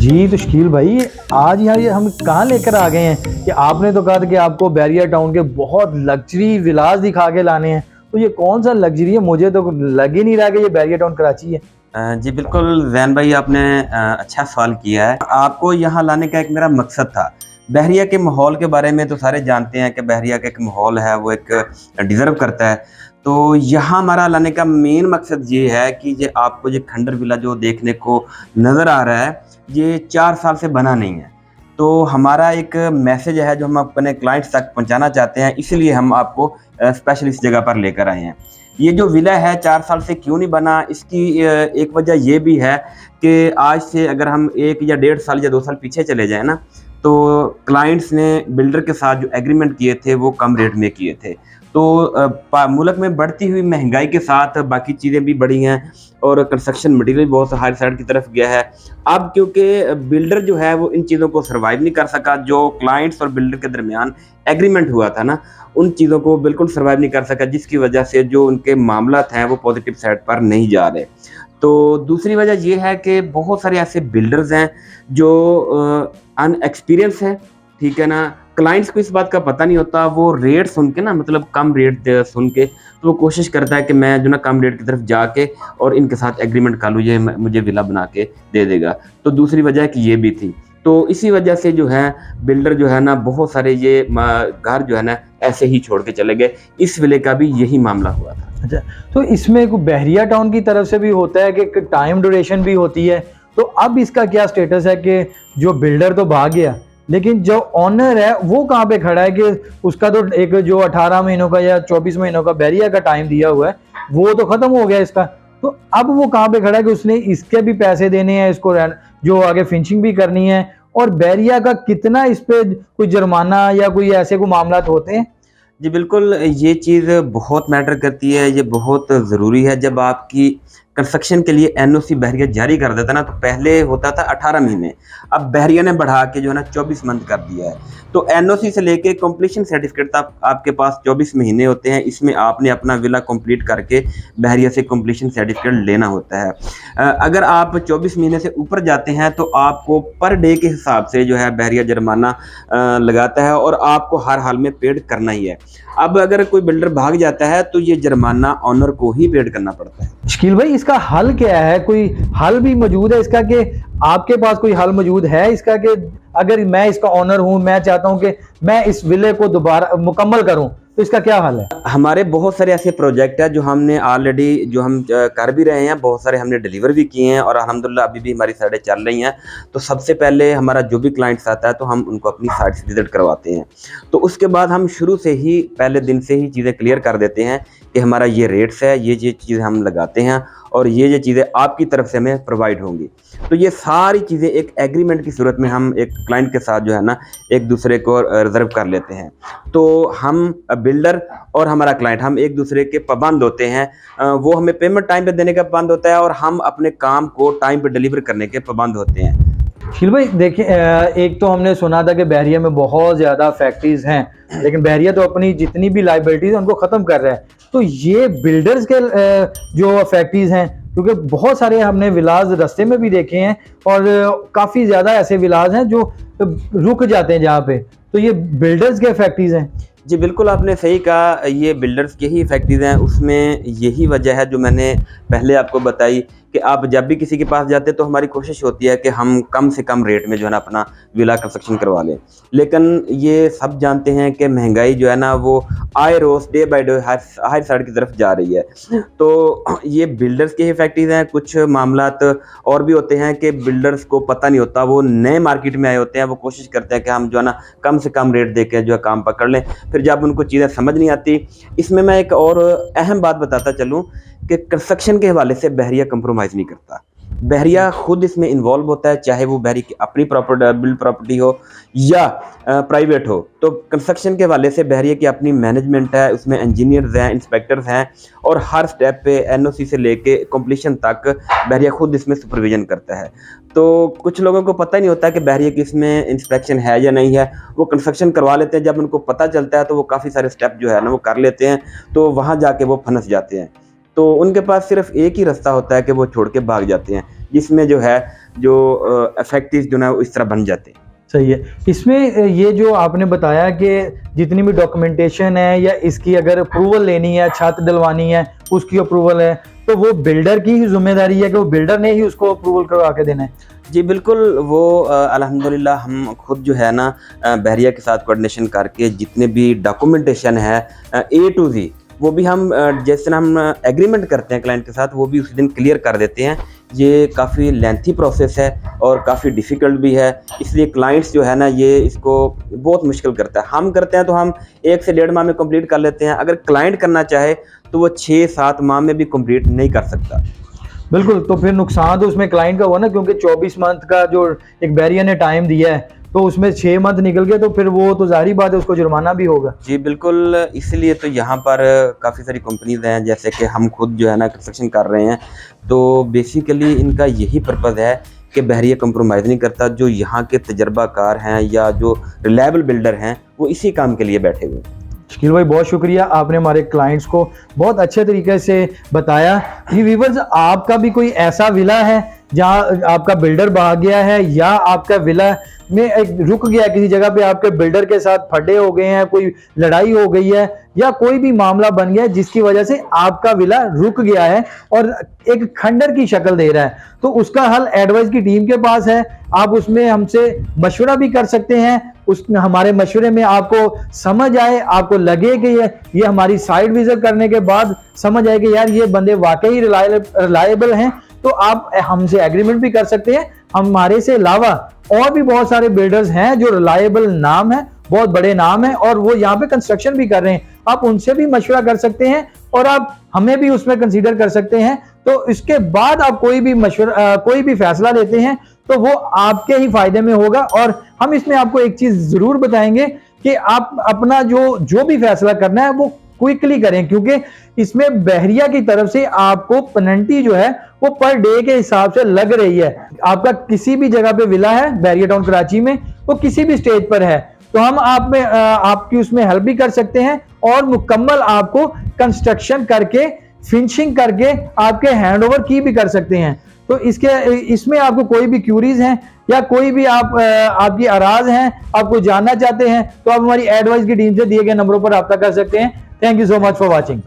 जी, तो शकील भाई, आज यहाँ ये हम कहाँ लेकर आ गए हैं कि आपने तो कहा था कि आपको बैरिया टाउन के बहुत लग्जरी विलास दिखा के लाने हैं। तो ये कौन सा लग्जरी है? मुझे तो लग ही नहीं रहा कि ये बैरिया टाउन कराची है। जी बिल्कुल ज़ैन भाई, आपने अच्छा सवाल किया है। आपको यहाँ लाने का एक मेरा मकसद था। बहरिया के माहौल के बारे में तो सारे जानते हैं कि बहरिया का एक माहौल है, वो एक डिज़र्व करता है। तो यहाँ हमारा लाने का मेन मकसद ये है कि ये आपको ये खंडर विला जो देखने को नज़र आ रहा है, ये 4 साल से बना नहीं है। तो हमारा एक मैसेज है जो हम अपने क्लाइंट्स तक पहुँचाना चाहते हैं, इसीलिए हम आपको स्पेशल इस जगह पर लेकर आए हैं। ये जो विला है 4 साल से क्यों नहीं बना, इसकी एक वजह ये भी है कि आज से अगर हम 1 या डेढ़ साल या 2 साल पीछे चले जाएँ ना, तो क्लाइंट्स ने बिल्डर के साथ जो एग्रीमेंट किए थे वो कम रेट में किए थे। तो मुल्क में बढ़ती हुई महंगाई के साथ बाकी चीज़ें भी बढ़ी हैं और कंस्ट्रक्शन मटीरियल बहुत हाई साइड की तरफ गया है। अब क्योंकि बिल्डर जो है वो इन चीज़ों को सर्वाइव नहीं कर सका, जो क्लाइंट्स और बिल्डर के दरमियान एग्रीमेंट हुआ था ना, उन चीज़ों को बिल्कुल सर्वाइव नहीं कर सका, जिसकी वजह से जो उनके मामलात हैं वो पॉजिटिव साइड पर नहीं जा रहे। तो दूसरी वजह ये है कि बहुत सारे ऐसे बिल्डर्स हैं जो अनएक्सपीरियंस हैं, ठीक है ना? क्लाइंट्स को इस बात का पता नहीं होता, वो रेट सुन के ना, मतलब कम रेट सुन के, तो वो कोशिश करता है कि मैं जो ना कम रेट की तरफ जाके और इनके साथ एग्रीमेंट कर लूँ, ये मुझे विला बना के दे देगा। तो दूसरी वजह है कि ये भी थी। तो इसी वजह से जो है बिल्डर जो है ना, बहुत सारे ये घर जो है ना ऐसे ही छोड़ के चले गए। इस विले का भी यही मामला हुआ था। अच्छा, तो इसमें बहरिया टाउन की तरफ से भी होता है कि टाइम ड्यूरेशन भी होती है। तो अब इसका क्या स्टेटस है कि जो बिल्डर तो भाग गया, लेकिन जो ऑनर है वो कहाँ पे खड़ा है कि उसका तो एक जो 18 महीनों का या 24 महीनों का बैरिया का टाइम दिया हुआ है वो तो खत्म हो गया इसका। तो अब वो कहाँ पे खड़ा है कि उसने इसके भी पैसे देने हैं, इसको जो आगे फिनिशिंग भी करनी है, और बैरिया का कितना इस पे कोई जुर्माना या कोई ऐसे कोई मामला होते हैं? जी बिल्कुल, ये चीज़ बहुत मैटर करती है, ये बहुत ज़रूरी है। जब आपकी कंस्ट्रक्शन के लिए एनओसी बहरिया जारी कर देता है ना, तो पहले होता था 18 महीने, अब बहरिया ने बढ़ा के जो है ना 24 मंथ कर दिया है। तो एनओसी से लेके कंप्लीशन सर्टिफिकेट तक आपके पास 24 महीने होते हैं। इसमें आपने अपना विला कंप्लीट करके बहरिया से कंप्लीशन सर्टिफिकेट लेना होता है। अगर आप 24 महीने से ऊपर जाते हैं तो आपको पर डे के हिसाब से जो है बहरिया जुर्माना लगाता है और आपको हर हाल में पेड करना ही है। अब अगर कोई बिल्डर भाग जाता है तो ये जुर्माना ओनर को ही पेड करना पड़ता है। शकील भाई, इसका हल क्या है? कोई हल भी मौजूद है इसका कि आपके पास कोई हल मौजूद है इसका कि अगर मैं इसका ओनर हूं, मैं चाहता हूं कि मैं इस विले को दोबारा मुकम्मल करूं, तो इसका क्या हल है? हमारे बहुत सारे ऐसे प्रोजेक्ट हैं जो हमने ऑलरेडी जो हम कर भी रहे हैं, बहुत सारे हमने डिलीवर भी किए हैं और अल्हम्दुलिल्लाह अभी भी हमारी साइटें चल रही हैं। तो सबसे पहले हमारा जो भी क्लाइंट्स आता है तो हम उनको अपनी साइट्स विजिट करवाते हैं। तो उसके बाद हम शुरू से ही पहले दिन से ही चीज़ें क्लियर कर देते हैं कि हमारा ये रेट्स है, ये चीज़ें हम लगाते हैं और ये चीज़ें आपकी तरफ से हमें प्रोवाइड होंगी। तो ये सारी चीज़ें एक एग्रीमेंट की सूरत में हम एक क्लाइंट के साथ जो है ना एक दूसरे को रिज़र्व कर लेते हैं। तो हम बिल्डर और हमारा क्लाइंट, हम एक दूसरे के पाबंद होते हैं। वो हमें पेमेंट टाइम पे देने का पाबंद होता है और हम अपने काम को टाइम पे डिलीवर करने के पाबंद होते हैं। शकील भाई देखिए, एक तो हमने सुना था कि बहरिया में बहुत ज़्यादा फैक्ट्रीज हैं, लेकिन बहरिया तो अपनी जितनी भी लाइबिलिटीज है उनको ख़त्म कर रहा है। तो ये बिल्डर्स के जो फैक्ट्रीज हैं, क्योंकि बहुत सारे हमने विलाज रास्ते में भी देखे हैं और काफ़ी ज़्यादा ऐसे विलाज हैं जो रुक जाते हैं जहाँ पे, तो ये बिल्डर्स के फैक्ट्रीज हैं। जी बिल्कुल, आपने सही कहा, ये बिल्डर्स की ही फैक्ट्रीज़ हैं। उसमें यही वजह है जो मैंने पहले आपको बताई कि आप जब भी किसी के पास जाते हैं तो हमारी कोशिश होती है कि हम कम से कम रेट में जो है ना अपना विला कंस्ट्रक्शन करवा लें। लेकिन ये सब जानते हैं कि महंगाई जो है ना वो आए रोज़ डे बाय डे हर साइड की तरफ जा रही है। तो ये बिल्डर्स की ही फैक्ट्रीज़ हैं। कुछ मामलात और भी होते हैं कि बिल्डर्स को पता नहीं होता, वो नए मार्केट में आए होते हैं, वो कोशिश करते हैं कि हम जो है ना कम से कम रेट दे के जो है काम पकड़ लें। फिर जब उनको चीज़ें समझ नहीं आती, इसमें मैं एक और अहम बात बताता चलूँ कि कंस्ट्रक्शन के हवाले से बहरिया कंप्रोमाइज़ नहीं करता। बहरिया खुद इसमें इन्वॉल्व होता है, चाहे वो बहरी की अपनी बिल्ड प्रॉपर्टी हो या प्राइवेट हो। तो कंस्ट्रक्शन के हवाले से बहरिया की अपनी मैनेजमेंट है, उसमें इंजीनियर्स हैं, इंस्पेक्टर्स हैं और हर स्टेप पे एनओसी से लेके कंप्लीशन तक बहरिया खुद इसमें सुपरविजन करता है। तो कुछ लोगों को पता ही नहीं होता कि बहरिया की इसमें इंस्पेक्शन है या नहीं है। वो कंस्ट्रक्शन करवा लेते हैं, जब उनको पता चलता है तो वो काफ़ी सारे स्टेप जो है ना वो कर लेते हैं, तो वहाँ जाके वो फंस जाते हैं। तो उनके पास सिर्फ एक ही रास्ता होता है कि वो छोड़ के भाग जाते हैं, जिसमें जो है जो इफेक्टिव जो ना इस तरह बन जाते हैं। सही है। इसमें ये जो आपने बताया कि जितनी भी डॉक्यूमेंटेशन है या इसकी अगर अप्रूवल लेनी है, छत डलवानी है, उसकी अप्रूवल है, तो वो बिल्डर की ही जिम्मेदारी है कि वो बिल्डर ने ही उसको अप्रूवल करवा के देना है? जी बिल्कुल, वो अल्हम्दुलिल्लाह हम खुद जो है ना बहरिया के साथ कोऑर्डिनेशन करके जितने भी डॉक्यूमेंटेशन है A to Z वो भी हम जैसे ना हम एग्रीमेंट करते हैं क्लाइंट के साथ, वो भी उसी दिन क्लियर कर देते हैं। ये काफ़ी लेंथी प्रोसेस है और काफ़ी डिफ़िकल्ट भी है, इसलिए क्लाइंट्स जो है ना ये इसको बहुत मुश्किल करता है। हम करते हैं तो हम 1 से 1.5 माह में कंप्लीट कर लेते हैं, अगर क्लाइंट करना चाहे तो वो 6-7 माह में भी कंप्लीट नहीं कर सकता। बिल्कुल, तो फिर नुकसान तो उसमें क्लाइंट का हुआ ना, क्योंकि 24 मंथ का जो एक बैरियर ने टाइम दिया है तो उसमें 6 मंथ निकल गए, तो फिर वो तो ज़ाहिर बात है उसको जुर्माना भी होगा। जी बिल्कुल, इसीलिए तो यहाँ पर काफ़ी सारी कंपनीज़ हैं, जैसे कि हम खुद जो है ना कंस्ट्रक्शन कर रहे हैं, तो बेसिकली इनका यही पर्पज़ है कि बहरिया कंप्रोमाइज़ नहीं करता। जो यहाँ के तजर्बाकार हैं या जो रिलायबल बिल्डर हैं वो इसी काम के लिए बैठे हुए हैं। शकील भाई बहुत शुक्रिया, आपने हमारे क्लाइंट्स को बहुत अच्छे तरीके से बताया। ये व्यूअर्स, आपका भी कोई ऐसा विला है जहां आपका बिल्डर भाग गया है या आपका विला में एक रुक गया किसी जगह पे, आपके बिल्डर के साथ फटे हो गए हैं, कोई लड़ाई हो गई है या कोई भी मामला बन गया है जिसकी वजह से आपका विला रुक गया है और एक खंडर की शक्ल दे रहा है, तो उसका हल एडवाइस की टीम के पास है। आप उसमें हमसे मशवरा भी कर सकते हैं। उस हमारे मशवरे में आपको समझ आए, आपको लगे कि ये हमारी साइट विजिट करने के बाद समझ आए कि यार ये बंदे वाकई रिलायबल हैं, तो आप हमसे एग्रीमेंट भी कर सकते हैं। हमारे से अलावा और भी बहुत सारे बिल्डर्स हैं जो रिलायबल नाम है, बहुत बड़े नाम है और वो यहाँ पे कंस्ट्रक्शन भी कर रहे हैं। आप उनसे भी मशवरा कर सकते हैं और आप हमें भी उसमें कंसीडर कर सकते हैं। तो इसके बाद आप कोई भी फैसला लेते हैं तो वो आपके ही फायदे में होगा। और हम इसमें आपको एक चीज जरूर बताएंगे कि आप अपना जो भी फैसला करना है वो क्विकली करें, क्योंकि इसमें बहरिया की तरफ से आपको पेनल्टी जो है वो पर डे के हिसाब से लग रही है। आपका किसी भी जगह पे विला है बहरिया टाउन कराची में, वो किसी भी स्टेज पर है, तो हम आपकी उसमें हेल्प भी कर सकते हैं और मुकम्मल आपको कंस्ट्रक्शन करके फिनिशिंग करके आपके हैंडओवर की भी कर सकते हैं। तो इसमें आपको कोई भी क्यूरीज हैं या कोई भी आपकी आराज हैं, आपको जानना चाहते हैं, तो आप हमारी एडवाइस की टीम से दिए गए नंबरों पर रब्ता कर सकते हैं। Thank you so much for watching.